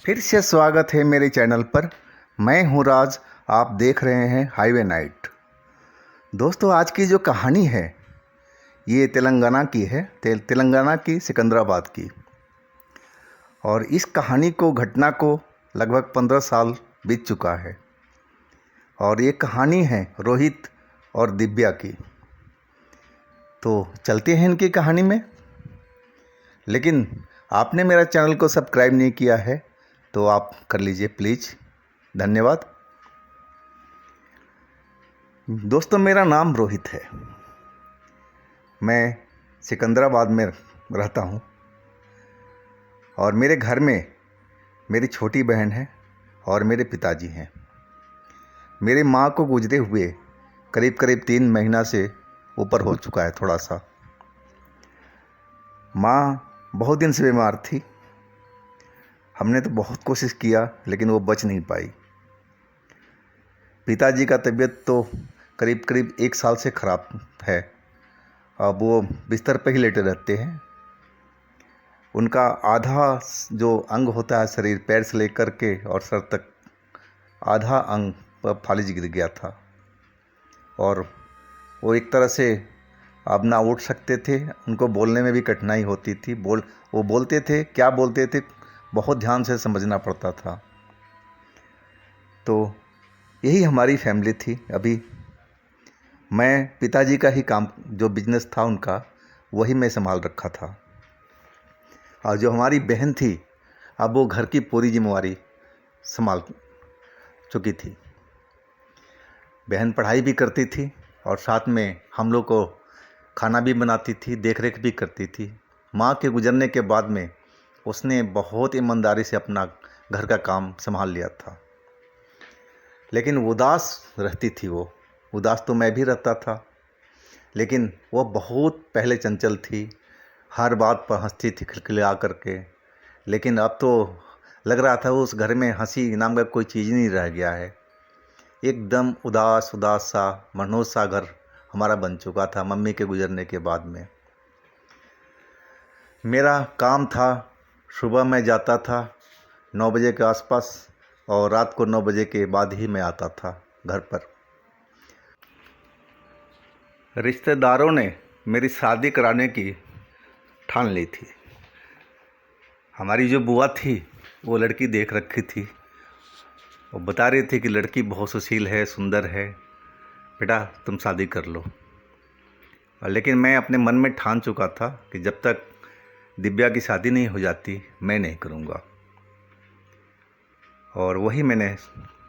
फिर से स्वागत है मेरे चैनल पर। मैं हूं राज, आप देख रहे हैं हाईवे नाइट। दोस्तों, आज की जो कहानी है ये तेलंगाना की है, तेलंगाना की सिकंदराबाद की। और इस कहानी को, घटना को लगभग 15 साल बीत चुका है। और ये कहानी है रोहित और दिव्या की। तो चलते हैं इनकी कहानी में। लेकिन आपने मेरा चैनल को सब्सक्राइब नहीं किया है तो आप कर लीजिए प्लीज़, धन्यवाद। दोस्तों, मेरा नाम रोहित है। मैं सिकंदराबाद में रहता हूँ और मेरे घर में मेरी छोटी बहन है और मेरे पिताजी हैं। मेरी माँ को गुजरे हुए करीब करीब 3 महीना से ऊपर हो चुका है थोड़ा सा। माँ बहुत दिन से बीमार थी। हमने तो बहुत कोशिश किया लेकिन वो बच नहीं पाई। पिताजी का तबीयत तो करीब करीब 1 साल से ख़राब है। अब वो बिस्तर पर ही लेटे रहते हैं। उनका आधा जो अंग होता है शरीर, पैर से लेकर के और सर तक, आधा अंग पर फालिज गिर गया था। और वो एक तरह से अब ना उठ सकते थे। उनको बोलने में भी कठिनाई होती थी। वो बोलते थे, क्या बोलते थे बहुत ध्यान से समझना पड़ता था। तो यही हमारी फैमिली थी। अभी मैं पिताजी का ही काम, जो बिजनेस था उनका, वही मैं संभाल रखा था। और जो हमारी बहन थी, अब वो घर की पूरी जिम्मेवारी संभाल चुकी थी। बहन पढ़ाई भी करती थी और साथ में हम लोग को खाना भी बनाती थी, देख रेख भी करती थी। माँ के गुजरने के बाद में उसने बहुत ईमानदारी से अपना घर का काम संभाल लिया था। लेकिन उदास रहती थी वो। उदास तो मैं भी रहता था, लेकिन वो बहुत पहले चंचल थी। हर बात पर हंसती थी खिलखिला करके। लेकिन अब तो लग रहा था उस घर में हंसी नाम का कोई चीज़ नहीं रह गया है। एकदम उदास उदास सा, मनहूस सा घर हमारा बन चुका था मम्मी के गुजरने के बाद में। मेरा काम था, सुबह मैं जाता था 9 बजे के आसपास और रात को 9 बजे के बाद ही मैं आता था घर पर। रिश्तेदारों ने मेरी शादी कराने की ठान ली थी। हमारी जो बुआ थी वो लड़की देख रखी थी। वो बता रही थी कि लड़की बहुत सुशील है, सुंदर है, बेटा तुम शादी कर लो। लेकिन मैं अपने मन में ठान चुका था कि जब तक दिव्या की शादी नहीं हो जाती मैं नहीं करूँगा। और वही मैंने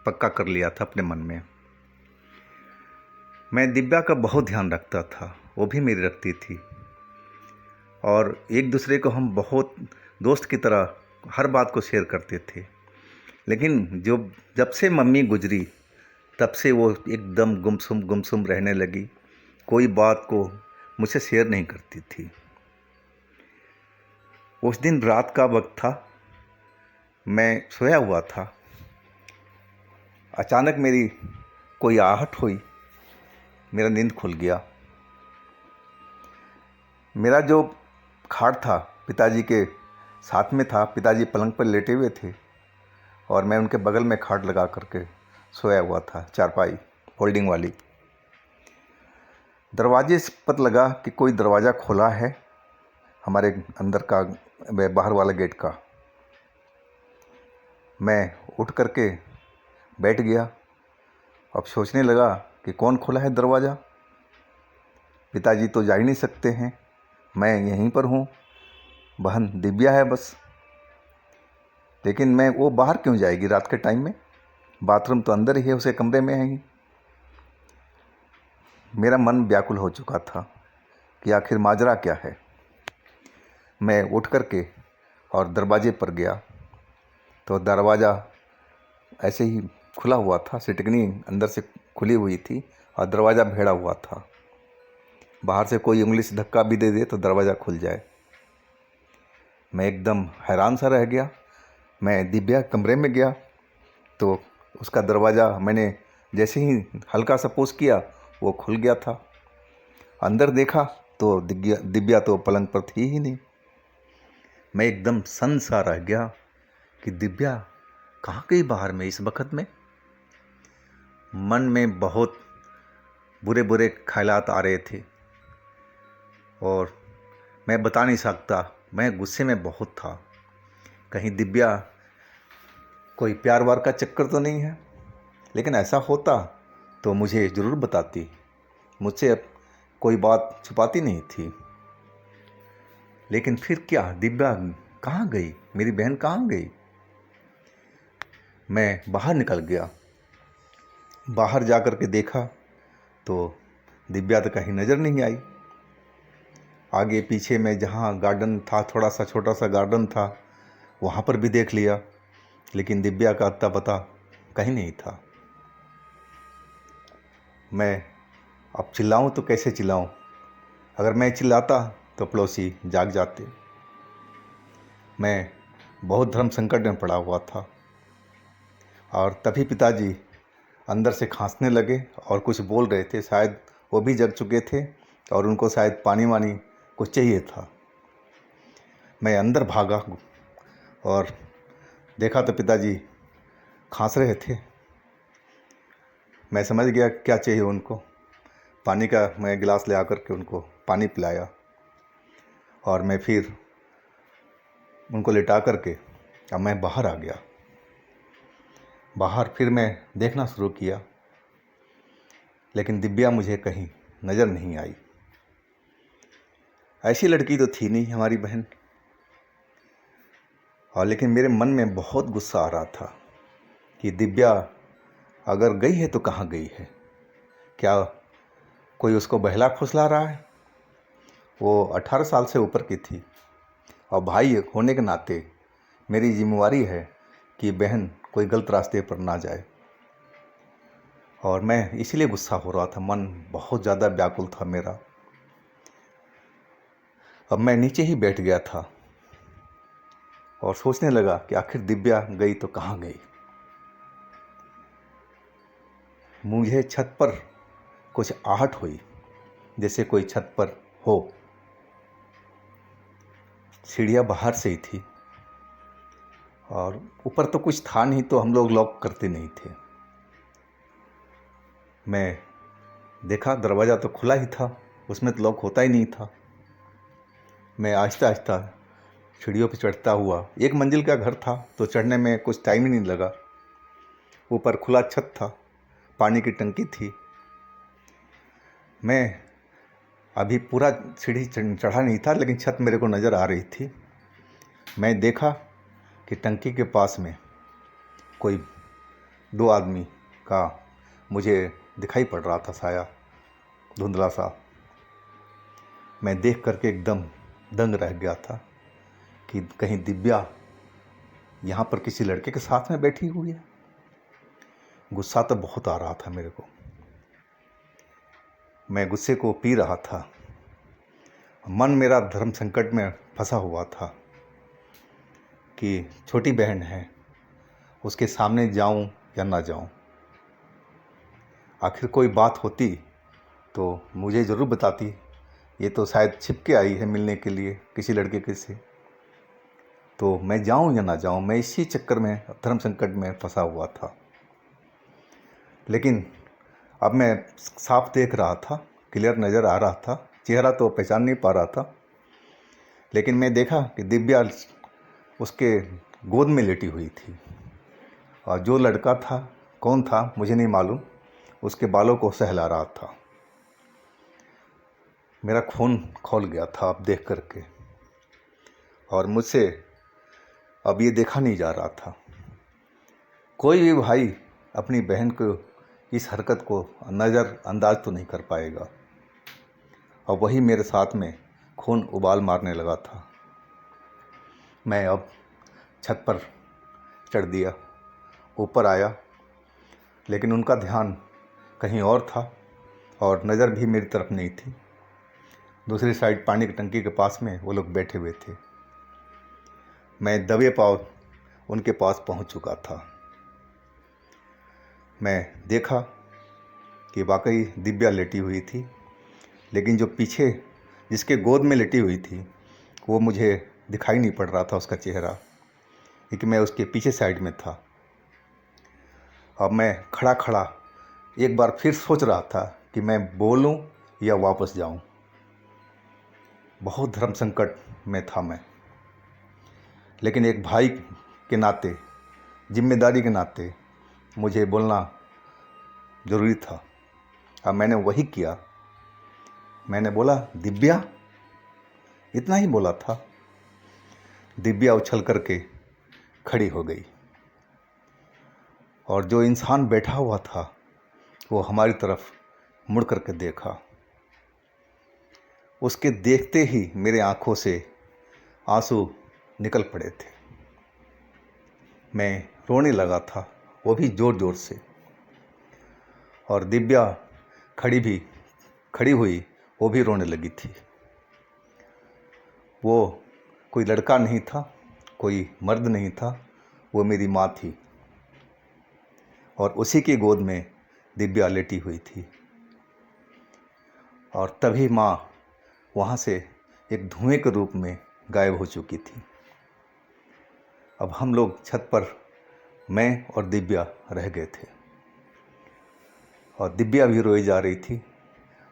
पक्का कर लिया था अपने मन में। मैं दिव्या का बहुत ध्यान रखता था, वो भी मेरी रखती थी। और एक दूसरे को हम बहुत दोस्त की तरह हर बात को शेयर करते थे। लेकिन जब से मम्मी गुजरी तब से वो एकदम गुमसुम रहने लगी। कोई बात को मुझसे शेयर नहीं करती थी। उस दिन रात का वक्त था, मैं सोया हुआ था। अचानक मेरी कोई आहट हुई, मेरा नींद खुल गया। मेरा जो खाट था पिताजी के साथ में था। पिताजी पलंग पर लेटे हुए थे और मैं उनके बगल में खाट लगा करके सोया हुआ था, चारपाई फोल्डिंग वाली। दरवाजे से पता लगा कि कोई दरवाज़ा खोला है, हमारे अंदर का, बाहर वाला गेट का। मैं उठ करके बैठ गया। अब सोचने लगा कि कौन खोला है दरवाज़ा। पिताजी तो जा ही नहीं सकते हैं, मैं यहीं पर हूँ, बहन दिव्या है बस। लेकिन वो बाहर क्यों जाएगी रात के टाइम में? बाथरूम तो अंदर ही है, उसे कमरे में है ही। मेरा मन व्याकुल हो चुका था कि आखिर माजरा क्या है। मैं उठ करके और दरवाजे पर गया तो दरवाज़ा ऐसे ही खुला हुआ था, सिटकनी अंदर से खुली हुई थी और दरवाज़ा भेड़ा हुआ था। बाहर से कोई उंगली से धक्का भी दे दे तो दरवाज़ा खुल जाए। मैं एकदम हैरान सा रह गया। मैं दिव्या कमरे में गया तो उसका दरवाज़ा मैंने जैसे ही हल्का सा पुश किया वो खुल गया था। अंदर देखा तो दिव्या तो पलंग पर थी ही नहीं। मैं एकदम सन्न सा रह गया कि दिव्या कहाँ गई बाहर में इस वक्त में। मन में बहुत बुरे बुरे ख्यालात आ रहे थे और मैं बता नहीं सकता, मैं गुस्से में बहुत था। कहीं दिव्या कोई प्यार वार का चक्कर तो नहीं है, लेकिन ऐसा होता तो मुझे ज़रूर बताती। मुझसे अब कोई बात छुपाती नहीं थी। लेकिन फिर क्या, दिव्या कहाँ गई, मेरी बहन कहाँ गई। मैं बाहर निकल गया। बाहर जा कर के देखा तो दिव्या तो कहीं नज़र नहीं आई। आगे पीछे में जहाँ गार्डन था, थोड़ा सा छोटा सा गार्डन था, वहाँ पर भी देख लिया, लेकिन दिव्या का अता पता कहीं नहीं था। मैं अब चिल्लाऊं तो कैसे चिल्लाऊं। अगर मैं चिल्लाता तो पड़ोसी जाग जाते। मैं बहुत धर्म संकट में पड़ा हुआ था और तभी पिताजी अंदर से खांसने लगे और कुछ बोल रहे थे। शायद वो भी जग चुके थे और उनको शायद पानी वानी कुछ चाहिए था। मैं अंदर भागा और देखा तो पिताजी खांस रहे थे। मैं समझ गया क्या चाहिए उनको। पानी का मैं गिलास ले आकर के उनको पानी पिलाया और मैं फिर उनको लिटा करके अब मैं बाहर आ गया। बाहर फिर मैं देखना शुरू किया, लेकिन दिव्या मुझे कहीं नज़र नहीं आई। ऐसी लड़की तो थी नहीं हमारी बहन। और लेकिन मेरे मन में बहुत गुस्सा आ रहा था कि दिव्या अगर गई है तो कहाँ गई है। क्या कोई उसको बहला फुसला रहा है। वो 18 साल से ऊपर की थी और भाई होने के नाते मेरी जिम्मेवारी है कि बहन कोई गलत रास्ते पर ना जाए। और मैं इसीलिए गुस्सा हो रहा था, मन बहुत ज़्यादा व्याकुल था मेरा। अब मैं नीचे ही बैठ गया था और सोचने लगा कि आखिर दिव्या गई तो कहाँ गई। मुझे छत पर कुछ आहट हुई, जैसे कोई छत पर हो। सीढ़ियाँ बाहर से ही थी और ऊपर तो कुछ था नहीं, तो हम लोग लॉक करते नहीं थे। मैं देखा दरवाज़ा तो खुला ही था, उसमें तो लॉक होता ही नहीं था। मैं आहिस्ता आहिस्ता सीढ़ियों पर चढ़ता हुआ, एक मंजिल का घर था तो चढ़ने में कुछ टाइम ही नहीं लगा। ऊपर खुला छत था, पानी की टंकी थी। मैं अभी पूरा सीढ़ी चढ़ा नहीं था, लेकिन छत मेरे को नज़र आ रही थी। मैं देखा कि टंकी के पास में कोई 2 आदमी का मुझे दिखाई पड़ रहा था, साया धुंधला सा। मैं देख करके एकदम दंग रह गया था कि कहीं दिव्या यहाँ पर किसी लड़के के साथ में बैठी हुई है। गुस्सा तो बहुत आ रहा था मेरे को। मैं गुस्से को पी रहा था। मन मेरा धर्म संकट में फंसा हुआ था कि छोटी बहन है, उसके सामने जाऊं या ना जाऊं। आखिर कोई बात होती तो मुझे ज़रूर बताती। ये तो शायद छिप के आई है मिलने के लिए किसी लड़के के से, तो मैं जाऊं या ना जाऊं, मैं इसी चक्कर में धर्म संकट में फंसा हुआ था। लेकिन अब मैं साफ देख रहा था, क्लियर नज़र आ रहा था। चेहरा तो पहचान नहीं पा रहा था, लेकिन मैं देखा कि दिव्या उसके गोद में लेटी हुई थी और जो लड़का था, कौन था मुझे नहीं मालूम, उसके बालों को सहला रहा था। मेरा खून खौल गया था अब देख करके, और मुझसे अब ये देखा नहीं जा रहा था। कोई भी भाई अपनी बहन को इस हरकत को नज़रअंदाज तो नहीं कर पाएगा, और वही मेरे साथ में खून उबाल मारने लगा था। मैं अब छत पर चढ़ दिया, ऊपर आया, लेकिन उनका ध्यान कहीं और था और नज़र भी मेरी तरफ नहीं थी। दूसरी साइड पानी की टंकी के पास में वो लोग बैठे हुए थे। मैं दबे पाँव उनके पास पहुंच चुका था। मैं देखा कि वाकई दिव्या लेटी हुई थी, लेकिन जो पीछे जिसके गोद में लेटी हुई थी वो मुझे दिखाई नहीं पड़ रहा था उसका चेहरा। क्योंकि मैं उसके पीछे साइड में था। अब मैं खड़ा खड़ा एक बार फिर सोच रहा था कि मैं बोलूं या वापस जाऊं। बहुत धर्म संकट में था मैं, लेकिन एक भाई के नाते, जिम्मेदारी के नाते मुझे बोलना ज़रूरी था। अब मैंने वही किया। मैंने बोला, दिव्या। इतना ही बोला था। दिव्या उछल करके खड़ी हो गई और जो इंसान बैठा हुआ था वो हमारी तरफ मुड़ करके देखा। उसके देखते ही मेरे आंखों से आंसू निकल पड़े थे। मैं रोने लगा था, वो भी ज़ोर ज़ोर से। और दिव्या खड़ी हुई, वो भी रोने लगी थी। वो कोई लड़का नहीं था, कोई मर्द नहीं था, वो मेरी माँ थी और उसी की गोद में दिव्या लेटी हुई थी। और तभी माँ वहाँ से एक धुएं के रूप में गायब हो चुकी थी। अब हम लोग छत पर, मैं और दिव्या रह गए थे और दिव्या भी रोई जा रही थी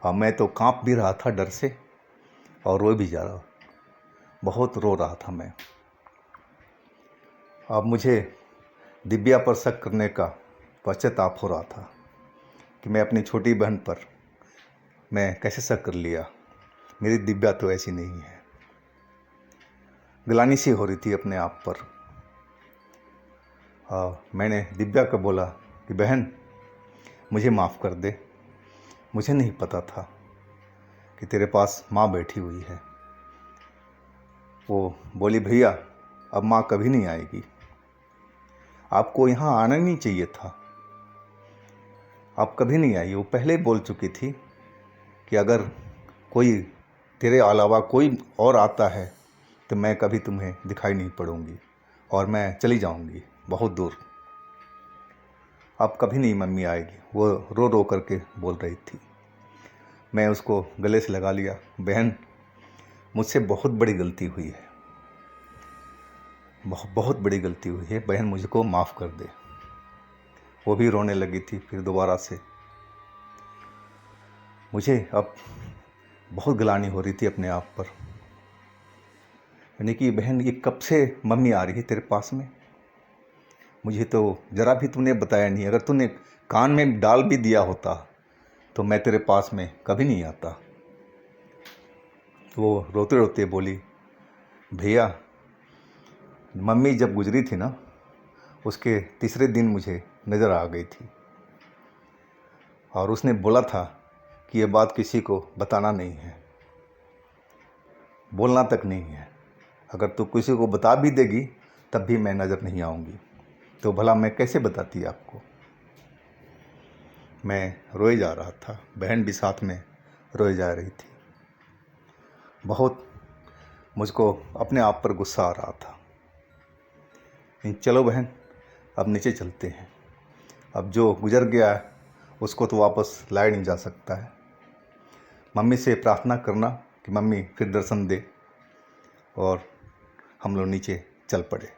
और मैं तो कांप भी रहा था डर से और रो भी जा रहा, बहुत रो रहा था मैं। अब मुझे दिव्या पर शक करने का पश्चाताप हो रहा था कि मैं अपनी छोटी बहन पर मैं कैसे शक कर लिया। मेरी दिव्या तो ऐसी नहीं है। गिलानी सी हो रही थी अपने आप पर। मैंने दिव्या को बोला कि बहन, मुझे माफ़ कर दे। मुझे नहीं पता था कि तेरे पास माँ बैठी हुई है। वो बोली, भैया अब माँ कभी नहीं आएगी, आपको यहाँ आना नहीं चाहिए था, आप कभी नहीं आई। वो पहले ही बोल चुकी थी कि अगर कोई तेरे अलावा कोई और आता है तो मैं कभी तुम्हें दिखाई नहीं पड़ूंगी और मैं चली जाऊंगी बहुत दूर। अब कभी नहीं मम्मी आएगी, वो रो रो करके बोल रही थी। मैं उसको गले से लगा लिया। बहन, मुझसे बहुत बड़ी गलती हुई है, बहुत बड़ी गलती हुई है बहन, मुझको माफ़ कर दे। वो भी रोने लगी थी फिर दोबारा से। मुझे अब बहुत गिलानी हो रही थी अपने आप पर, यानी कि बहन ये कब से मम्मी आ रही है तेरे पास में, मुझे तो ज़रा भी तूने बताया नहीं। अगर तूने कान में डाल भी दिया होता तो मैं तेरे पास में कभी नहीं आता। वो रोते रोते बोली, भैया मम्मी जब गुजरी थी ना, उसके तीसरे दिन मुझे नज़र आ गई थी और उसने बोला था कि ये बात किसी को बताना नहीं है, बोलना तक नहीं है। अगर तू किसी को बता भी देगी तब भी मैं नज़र नहीं आऊँगी। तो भला मैं कैसे बताती आपको। मैं रोए जा रहा था, बहन भी साथ में रोए जा रही थी। बहुत मुझको अपने आप पर गुस्सा आ रहा था। चलो बहन, अब नीचे चलते हैं। अब जो गुजर गया है उसको तो वापस लाया नहीं जा सकता है। मम्मी से प्रार्थना करना कि मम्मी फिर दर्शन दे। और हम लोग नीचे चल पड़े।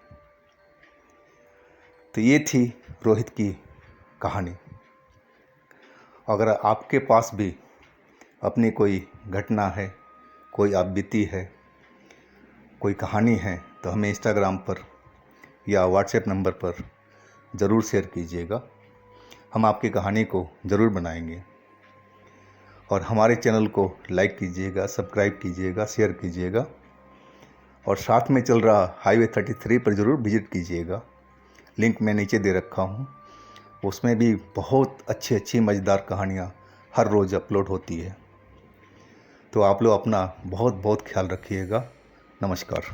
तो ये थी रोहित की कहानी। अगर आपके पास भी अपनी कोई घटना है, कोई आप बीती है, कोई कहानी है, तो हमें इंस्टाग्राम पर या व्हाट्सएप नंबर पर ज़रूर शेयर कीजिएगा। हम आपकी कहानी को ज़रूर बनाएंगे। और हमारे चैनल को लाइक कीजिएगा, सब्सक्राइब कीजिएगा, शेयर कीजिएगा और साथ में चल रहा हाईवे 33 पर ज़रूर विज़िट कीजिएगा। लिंक मैं नीचे दे रखा हूँ। उसमें भी बहुत अच्छी मज़ेदार कहानियाँ हर रोज़ अपलोड होती है। तो आप लोग अपना बहुत बहुत ख्याल रखिएगा। नमस्कार।